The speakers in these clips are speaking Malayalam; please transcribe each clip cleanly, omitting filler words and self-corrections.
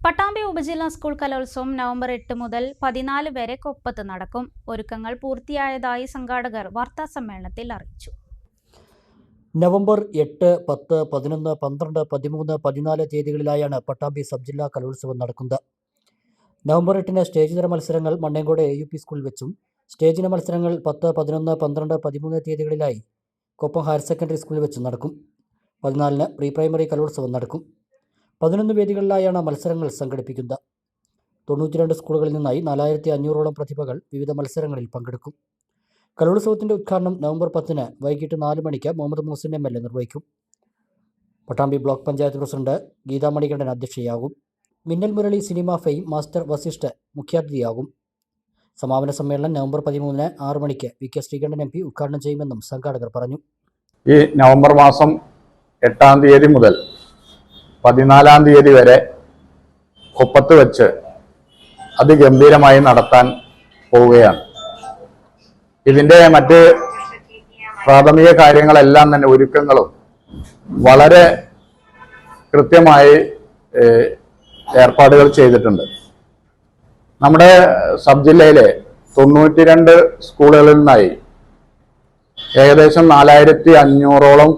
പട്ടാമ്പി ഉപജില്ലാ സ്കൂൾ കലോത്സവം നവംബർ 8 മുതൽ 14 വരെ കൊപ്പത്ത് നടക്കും. ഒരുക്കങ്ങൾ പൂർത്തിയായതായി സംഘാടകർ വാർത്താസമ്മേളനത്തിൽ അറിയിച്ചു. നവംബർ 8, 10, 11, 12, 13, 14 തീയതികളിലായാണ് പട്ടാമ്പി സബ് ജില്ലാ കലോത്സവം നടക്കുന്നത്. നവംബർ 8 സ്റ്റേജിതര മത്സരങ്ങൾ മണ്ണേങ്കോട് AUP സ്കൂളിൽ വെച്ചും, സ്റ്റേജിന മത്സരങ്ങൾ 10, 11, 12, 13 തീയതികളിലായി കൊപ്പം ഹയർ സെക്കൻഡറി സ്കൂളിൽ വെച്ചും നടക്കും. 14 പ്രീ പ്രൈമറി കലോത്സവം നടക്കും. 11 വേദികളിലായാണ് മത്സരങ്ങൾ സംഘടിപ്പിക്കുന്നത്. 92 സ്കൂളുകളിൽ നിന്നായി 4500ഓളം പ്രതിഭകൾ വിവിധ മത്സരങ്ങളിൽ പങ്കെടുക്കും. കലോത്സവത്തിന്റെ ഉദ്ഘാടനം നവംബർ 10 വൈകിട്ട് 4 മണിക്ക് മുഹമ്മദ് മുഹസിൻ MLA നിർവഹിക്കും. പട്ടാമ്പി ബ്ലോക്ക് പഞ്ചായത്ത് പ്രസിഡന്റ് ഗീതാ മണികണ്ഠൻ അധ്യക്ഷയാകും. Minnal Murali cinema fame master Vasishth മുഖ്യാതിഥിയാകും. സമാപന സമ്മേളനം നവംബർ 13 6 മണിക്ക് VK ശ്രീകണ്ഠൻ MP ഉദ്ഘാടനം ചെയ്യുമെന്നും സംഘാടകർ പറഞ്ഞു. ഈ നവംബർ മാസം 8 തീയതി മുതൽ 14 തീയതി വരെ കൊപ്പത്ത് വെച്ച് അതിഗംഭീരമായി നടത്താൻ പോവുകയാണ്. ഇതിൻ്റെ മറ്റ് പ്രാഥമിക കാര്യങ്ങളെല്ലാം തന്നെ ഒരുക്കങ്ങളും വളരെ കൃത്യമായി ഏർപ്പാടുകൾ ചെയ്തിട്ടുണ്ട്. നമ്മുടെ സബ് ജില്ലയിലെ 92 സ്കൂളുകളിൽ നിന്നായി ഏകദേശം 4500ഓളം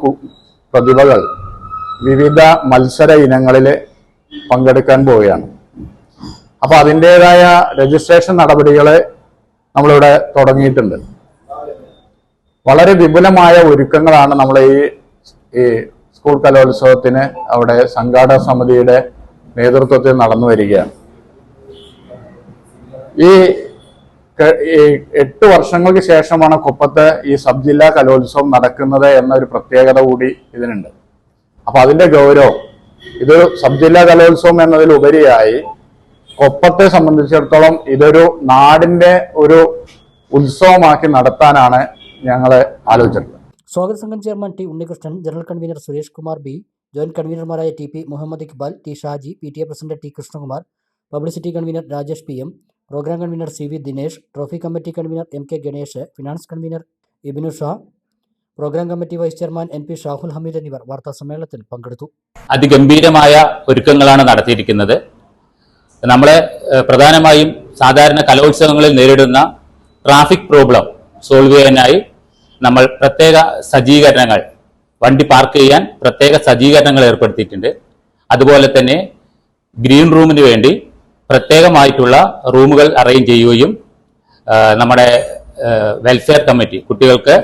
പ്രതിഭകൾ വിവിധ മത്സര ഇനങ്ങളിൽ പങ്കെടുക്കാൻ പോവുകയാണ്. അപ്പോൾ അതിൻ്റെതായ രജിസ്ട്രേഷൻ നടപടികൾ നമ്മളിവിടെ തുടങ്ങിയിട്ടുണ്ട്. വളരെ വിപുലമായ ഒരുക്കങ്ങളാണ് നമ്മൾ ഈ സ്കൂൾ കലോത്സവത്തിന് അവിടെ സംഘാടക സമിതിയുടെ നേതൃത്വത്തിൽ നടന്നു വരികയാണ്. ഈ 8 വർഷങ്ങൾക്ക് ശേഷമാണ് കൊപ്പത്ത് ഈ സബ് ജില്ലാ കലോത്സവം നടക്കുന്നത് എന്നൊരു പ്രത്യേകത കൂടി ഇതിനുണ്ട്. അപ്പൊ അതിന്റെ ഗൗരവം, ഇത് സബ് ജില്ലാ കലോത്സവം എന്നതിലുപരിയായി കൊപ്പത്തെ സംബന്ധിച്ചിടത്തോളം ഇതൊരു നാടിന്റെ ഒരു ഉത്സവമാക്കി നടത്താനാണ് ഞങ്ങൾ ആലോചിച്ചിട്ടുള്ളത്. സ്വാഗത സംഘം chairman T Unnikrishnan, general convener Suresh Kumar B, joint കൺവീനർമാരായ TP Muhammad Iqbal, T Shaji, PTA president T Krishnakumar, publicity convener Rajesh PM, programme convener CV Dinesh, trophy committee convener MK Ganesh, finance convener Ibinu Shah, programme committee vice chairman NP Shahul Hameed എന്നിവർ വാർത്താ സമ്മേളനത്തിൽ പങ്കെടുത്തു. അതിഗംഭീരമായ ഒരുക്കങ്ങളാണ് നടത്തിയിരിക്കുന്നത്. നമ്മളെ പ്രധാനമായും സാധാരണ കലോത്സവങ്ങളിൽ നേരിടുന്ന ട്രാഫിക് പ്രോബ്ലം സോൾവ് ചെയ്യാനായി നമ്മൾ പ്രത്യേക സജ്ജീകരണങ്ങൾ, വണ്ടി പാർക്ക് ചെയ്യാൻ പ്രത്യേക സജ്ജീകരണങ്ങൾ ഏർപ്പെടുത്തിയിട്ടുണ്ട്. അതുപോലെ തന്നെ ഗ്രീൻ റൂമിന് വേണ്ടി പ്രത്യേകമായിട്ടുള്ള റൂമുകൾ അറേഞ്ച് ചെയ്യുകയും നമ്മുടെ വെൽഫെയർ കമ്മിറ്റി കുട്ടികൾക്ക്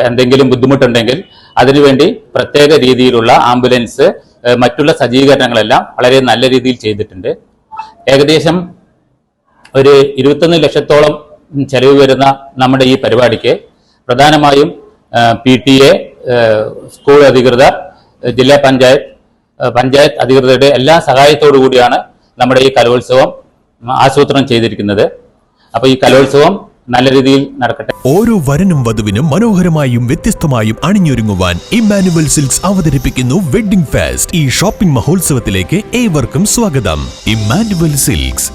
എന്തെങ്കിലും ബുദ്ധിമുട്ടുണ്ടെങ്കിൽ അതിനുവേണ്ടി പ്രത്യേക രീതിയിലുള്ള ആംബുലൻസ്, മറ്റുള്ള സജ്ജീകരണങ്ങളെല്ലാം വളരെ നല്ല രീതിയിൽ ചെയ്തിട്ടുണ്ട്. ഏകദേശം ഒരു 21 ലക്ഷത്തോളം ചെലവ് വരുന്ന നമ്മുടെ ഈ പരിപാടിക്ക് പ്രധാനമായും PTA, സ്കൂൾ അധികൃതർ, ജില്ലാ പഞ്ചായത്ത് അധികൃതരുടെ എല്ലാ സഹായത്തോടു കൂടിയാണ് നമ്മുടെ ഈ കലോത്സവം ആസൂത്രണം ചെയ്തിരിക്കുന്നത്. അപ്പോൾ ഈ കലോത്സവം നല്ല രീതിയിൽ നടക്കട്ടെ. ഓരോ വരനും വധുവിനും മനോഹരമായും വ്യത്യസ്തമായും അണിഞ്ഞൊരുങ്ങുവാൻ ഇമ്മാനുവൽ സിൽക്സ് അവതരിപ്പിക്കുന്നു വെഡ്ഡിംഗ് ഫെസ്റ്റ്. ഈ ഷോപ്പിംഗ് മഹോത്സവത്തിലേക്ക് ഏവർക്കും സ്വാഗതം. Emmanuel silks.